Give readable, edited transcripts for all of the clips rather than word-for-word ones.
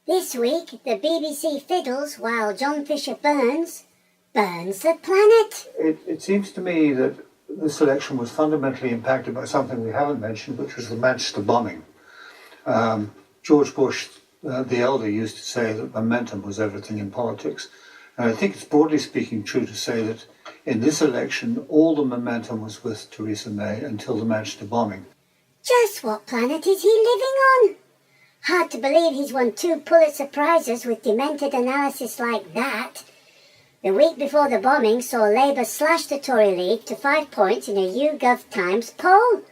This week, the BBC fiddles while John Fisher burns the planet. It seems to me that this election was fundamentally impacted by something we haven't mentioned, which was the Manchester bombing. George Bush, the elder, used to say that momentum was everything in politics. And I think it's broadly speaking true to say that in this election, all the momentum was with Theresa May until the Manchester bombing. Just what planet is he living on? Hard to believe he's won 2 Pulitzer Prizes with demented analysis like that. The week before the bombing saw Labour slash the Tory lead to 5 points in a YouGov Times poll.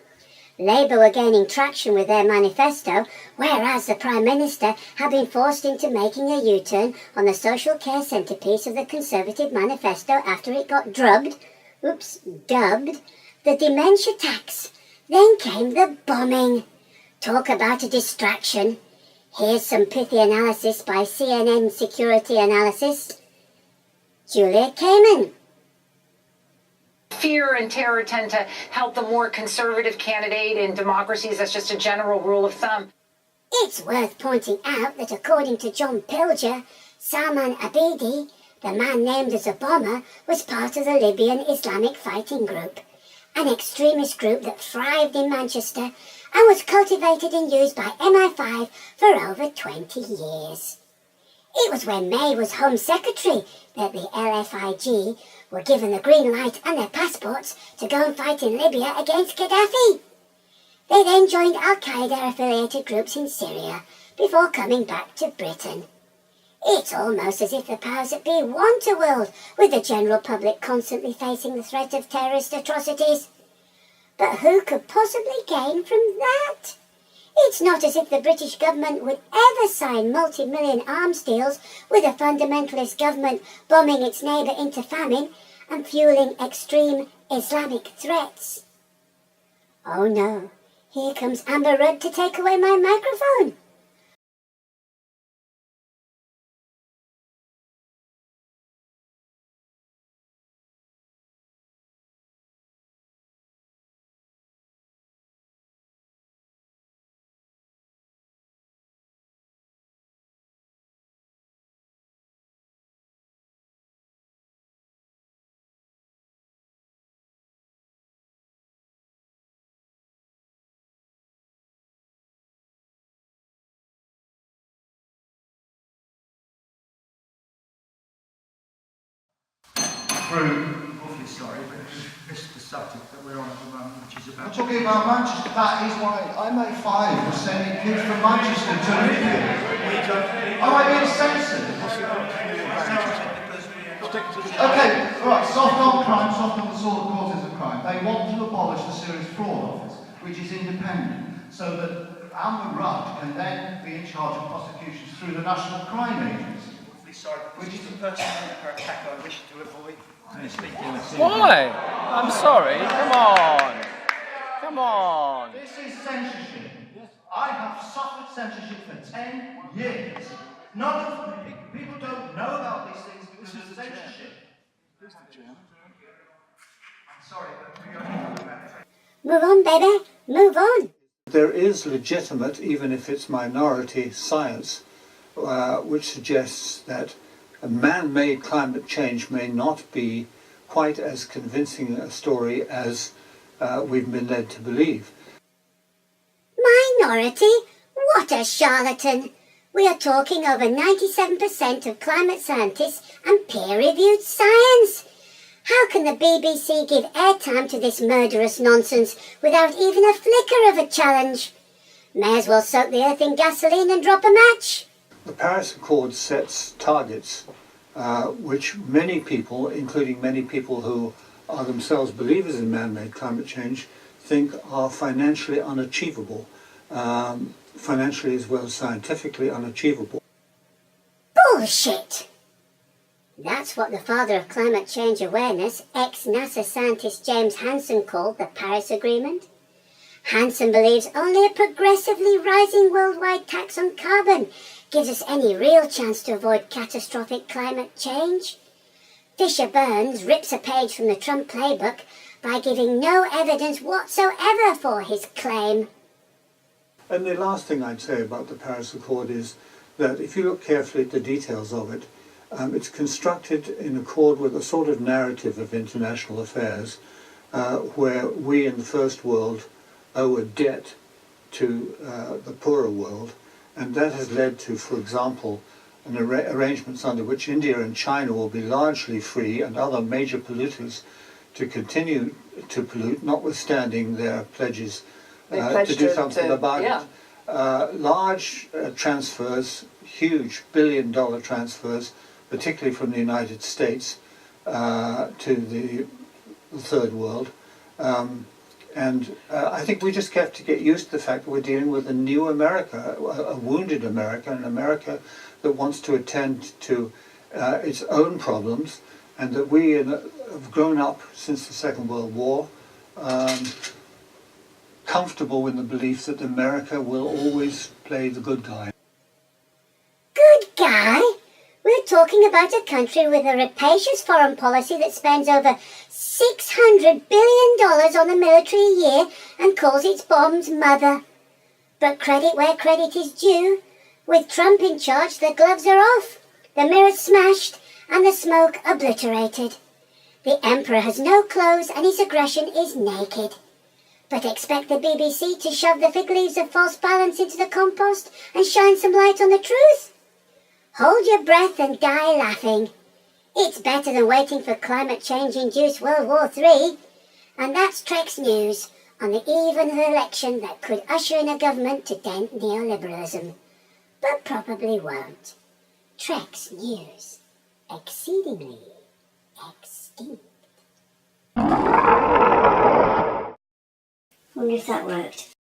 Labour were gaining traction with their manifesto, whereas the Prime Minister had been forced into making a U-turn on the social care centrepiece of the Conservative manifesto after it got dubbed, the dementia tax. Then came the bombing. Talk about a distraction. Here's some pithy analysis by CNN security analyst Julia Kamen. Fear and terror tend to help the more conservative candidate in democracies. That's just a general rule of thumb. It's worth pointing out that according to John Pilger, Salman Abedi, the man named as a bomber, was part of the Libyan Islamic Fighting Group, an extremist group that thrived in Manchester and was cultivated and used by MI5 for over 20 years. It was when May was Home Secretary that the LFIG were given the green light and their passports to go and fight in Libya against Gaddafi. They then joined Al-Qaeda-affiliated groups in Syria before coming back to Britain. It's almost as if the powers that be want a world with the general public constantly facing the threat of terrorist atrocities. But who could possibly gain from that? It's not as if the British government would ever sign multi-million arms deals with a fundamentalist government bombing its neighbour into famine and fueling extreme Islamic threats. Oh no, here comes Amber Rudd to take away my microphone. Awfully sorry, but this is the subject that we're on at the moment, which is about... We're talking about Manchester. That is why MA5 was sending kids from Manchester to Libya. Am I being censored? Okay, right, soft on crime, soft on the sort of causes of crime. They want to abolish the Serious Fraud Office, which is independent, so that Amber Rudd can then be in charge of prosecutions through the National Crime Agency. Sorry, which is the person per attack I wish to avoid. Why? I'm sorry. Come on. This is censorship. Yes. I have suffered censorship for 10 years. None of people don't know about these things because of censorship. I'm sorry, but we don't know about it. Move on, baby. Move on. There is legitimate, even if it's minority, science which suggests that a man-made climate change may not be quite as convincing a story as we've been led to believe. Minority? What a charlatan! We are talking over 97% of climate scientists and peer-reviewed science. How can the BBC give airtime to this murderous nonsense without even a flicker of a challenge? May as well soak the earth in gasoline and drop a match. The Paris Accord sets targets which many people, including many people who are themselves believers in man-made climate change, think are financially unachievable, financially as well as scientifically unachievable. Bullshit! That's what the father of climate change awareness, ex-NASA scientist James Hansen, called the Paris Agreement. Hansen believes only a progressively rising worldwide tax on carbon gives us any real chance to avoid catastrophic climate change. Fisher Burns rips a page from the Trump playbook by giving no evidence whatsoever for his claim. And the last thing I'd say about the Paris Accord is that if you look carefully at the details of it, it's constructed in accord with a sort of narrative of international affairs where we in the first world owe a debt to the poorer world, and that has led to, for example, arrangements under which India and China will be largely free and other major polluters to continue to pollute, notwithstanding their pledges to do something about it. Large transfers, huge billion-dollar transfers, particularly from the United States to the third world. And I think we just have to get used to the fact that we're dealing with a new America, a wounded America, an America that wants to attend to its own problems, and that we have grown up since the Second World War comfortable in the belief that America will always play the good guy. Good guy? We're talking about a country with a rapacious foreign policy that spends over $600 billion on the military a year and calls its bombs mother. But credit where credit is due. With Trump in charge, the gloves are off, the mirrors smashed, and the smoke obliterated. The emperor has no clothes and his aggression is naked. But expect the BBC to shove the fig leaves of false balance into the compost and shine some light on the truth? Hold your breath and die laughing. It's better than waiting for climate change-induced World War III. And that's Trex News on the eve of an election that could usher in a government to dent neoliberalism. But probably won't. Trex News. Exceedingly extinct. Wonder if that worked.